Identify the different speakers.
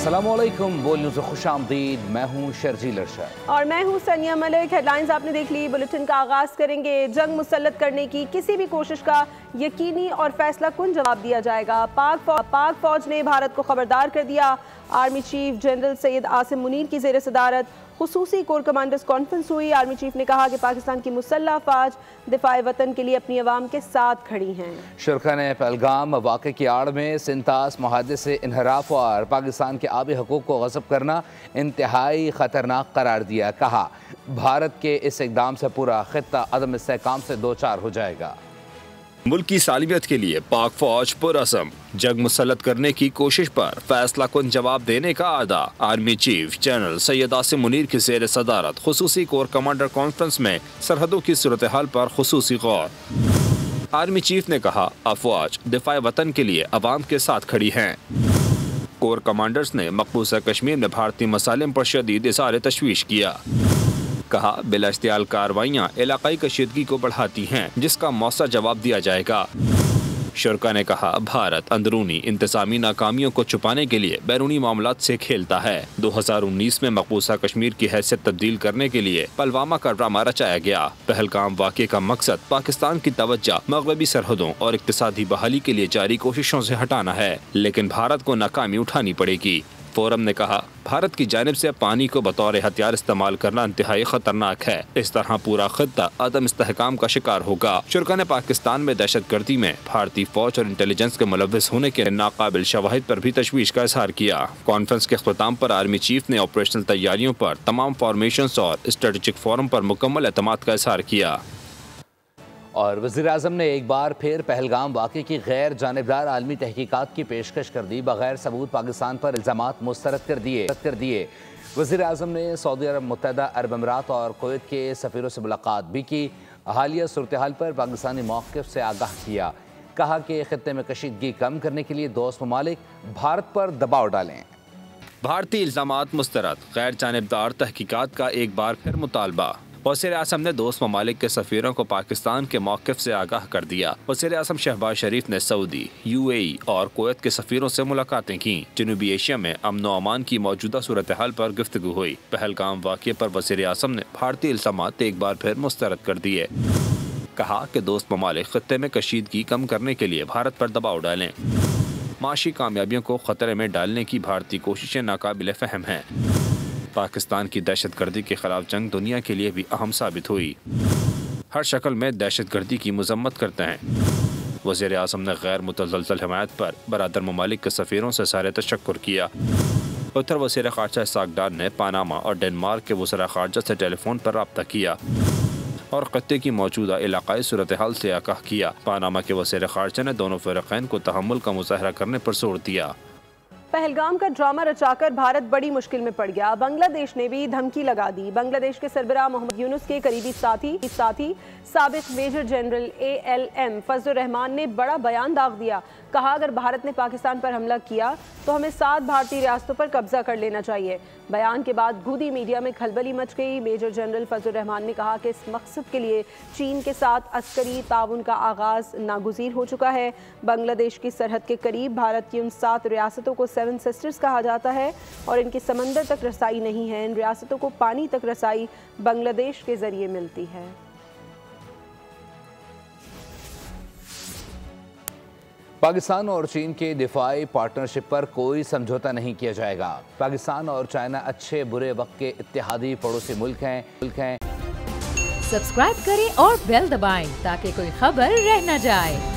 Speaker 1: अस्सलाम वालेकुम, बोल न्यूज़ में खुश आमदीद। मैं हूँ शर्जील अरशद
Speaker 2: और मैं हूँ सनिया मलिक। हेडलाइंस आपने देख ली। बुलेटिन का आगाज़ करेंगे। जंग मुसल्लत करने की किसी भी कोशिश का यकीनी और फैसला कुन जवाब दिया जाएगा। पाक फौज ने भारत को खबरदार कर दिया। Army chief general Syed Asim Munir की ज़ेर सदारत खुसूसी कोर कमांडर्स कॉन्फ्रेंस हुई। आर्मी चीफ ने कहा कि पाकिस्तान की मुसल्लह फ़ौज दिफाए वतन के लिए अपनी अवाम के साथ खड़ी हैं। शुरका ने पहलगाम वाक़े की आड़ में सिंतास मुआहदे से इन्हराफ और पाकिस्तान के आबी हकूक़ को गस्ब करना इंतहाई ख़तरनाक करार दिया। कहा भारत के इस इक़दाम से पूरा ख़ित्ता अदम इस्तेहकाम से दो चार हो जाएगा।
Speaker 3: मुल्क की सालिमियत के लिए पाक फौज पुरअज़म, जंग मुसल्लत करने की कोशिश पर फैसला कुन जवाब देने का आदा। Army chief general Syed Asim Munir की ज़ेर सदारत खुसूसी कोर कमांडर कॉन्फ्रेंस में सरहदों की सूरत हाल पर खुसूसी गौर। आर्मी चीफ ने कहा अफवाज दिफाए वतन के लिए अवाम के साथ खड़ी हैं। कोर कमांडर्स ने मकबूजा कश्मीर में भारतीय मसालिम पर शदीद इज़हार तशवीश किया। कहा बिला इख्तियार कार्रवाइयाँ इलाकाई कशीदगी को बढ़ाती हैं, जिसका मौसा जवाब दिया जाएगा। शुरका ने कहा भारत अंदरूनी इंतज़ामी नाकामियों को छुपाने के लिए बैरूनी मामलात से खेलता है। 2019 में मकबूजा कश्मीर की हैसियत तब्दील करने के लिए पुलवामा का ड्रामा रचाया गया। पहलगाम वाक़े का मकसद पाकिस्तान की तवज्जो मगरबी सरहदों और इक़्तिसादी बहाली के लिए जारी कोशिशों से हटाना है, लेकिन भारत को नाकामी उठानी पड़ेगी। फोरम ने कहा भारत की जानिब से पानी को बतौर हथियार इस्तेमाल करना इंतहाई खतरनाक है। इस तरह पूरा खित्ता अदम इस्तेहकाम का शिकार होगा। शुरका ने पाकिस्तान में दहशत गर्दी में भारतीय फौज और इंटेलिजेंस के मुलव्विस होने के नाकाबिल शवाहिद पर भी तशवीश का इजहार किया। कॉन्फ्रेंस के अख्ताम पर आर्मी चीफ ने ऑपरेशनल तैयारियों पर, तमाम फॉर्मेशंस और स्ट्रेटेजिक फोरम पर मुकम्मल एतमाद का इजहार किया।
Speaker 1: और वज़ीर-ए-आज़म ने एक बार फिर पहलगाम वाक़े की गैर जानिबदार आलमी तहकीकात की पेशकश कर दी। बगैर सबूत पाकिस्तान पर इल्ज़ामात मुस्तरद कर दिए। वज़ीर-ए-आज़म ने सऊदी अरब, मुत्तहदा अरब अमीरात और कुवैत के सफ़ीरों से मुलाकात भी की। हालिया सूरत हाल पर पाकिस्तानी मौक़िफ़ से आगाह किया। कहा कि ख़ित्ते में कशीदगी कम करने के लिए दोस्त ममालिक भारत पर दबाव डालें।
Speaker 3: भारतीय इल्ज़ामात मुस्तरद, गैर जानिबदार तहकीकात का एक बार फिर मुतालबा। वज़ीर-ए-आज़म ने दोस्त ममालिक के सफ़ीरों को पाकिस्तान के मौक़िफ़ से आगाह कर दिया। वज़ीर-ए-आज़म शहबाज शरीफ ने सऊदी, UAE और कुवैत के सफ़ीरों से मुलाकातें की। जनूबी एशिया में अमन व अमान की मौजूदा सूरत हाल पर गुफ्तगू हुई। पहलगाम वाक़े पर वज़ीर-ए-आज़म ने भारतीय इल्ज़ामात एक बार फिर मुस्तरद कर दिए। कहा कि दोस्त ममालिक ख़ित्ते में कशीदगी कम करने के लिए भारत पर दबाव डालें। माशी कामयाबियों को ख़तरे में डालने की भारतीय कोशिशें नाकाबिल फ़हम हैं। पाकिस्तान की दहशत गर्दी के खिलाफ जंग दुनिया के लिए भी अहम साबित हुई। हर शक्ल में दहशत गर्दी की मजम्मत करते हैं। वज़ीर-ए-आज़म ने गैर मुतज़लज़ल हिमायत पर बरादर ममालिक के सफ़ीरों से सारे तशक्कुर किया। उत्तर वज़ीर ख़ारजा इस्हाक़ डार ने पानामा और डेनमार्क के वज़ीर ख़ारजा से टेलीफोन पर रब्ता किया और ख़त्ते की मौजूदा इलाक़ाई सूरत हाल से आगाह किया। पानामा के वज़ीर ख़ारजा ने दोनों फ़रीक़ैन को तहम्मुल का मुज़ाहरा करने पर जोर दिया।
Speaker 2: पहलगाम का ड्रामा रचाकर भारत बड़ी मुश्किल में पड़ गया। बांग्लादेश ने भी धमकी लगा दी। बांग्लादेश के सरबराह मोहम्मद यूनुस के करीबी साथी साबिक़ major general ALM Fazlur Rahman ने बड़ा बयान दाग दिया। कहा अगर भारत ने पाकिस्तान पर हमला किया तो हमें 7 भारतीय रियासतों पर कब्जा कर लेना चाहिए। बयान के बाद गूदी मीडिया में खलबली मच गई। मेजर जनरल फजलुर रहमान ने कहा कि इस मकसद के लिए चीन के साथ अस्करी ताउन का आगाज़ नागुज़ीर हो चुका है। बांग्लादेश की सरहद के करीब भारत की उन 7 रियासतों को 7 सिस्टर्स कहा जाता है और इनकी समंदर तक रसाई नहीं है। इन रियासतों को पानी तक रसाई बांग्लादेश के जरिए मिलती है।
Speaker 1: पाकिस्तान और चीन के दिफाई पार्टनरशिप पर कोई समझौता नहीं किया जाएगा। पाकिस्तान और चाइना अच्छे बुरे वक्त के इत्तेहादी पड़ोसी मुल्क हैं।
Speaker 4: सब्सक्राइब करें और बेल दबाएं ताकि कोई खबर रह न जाए।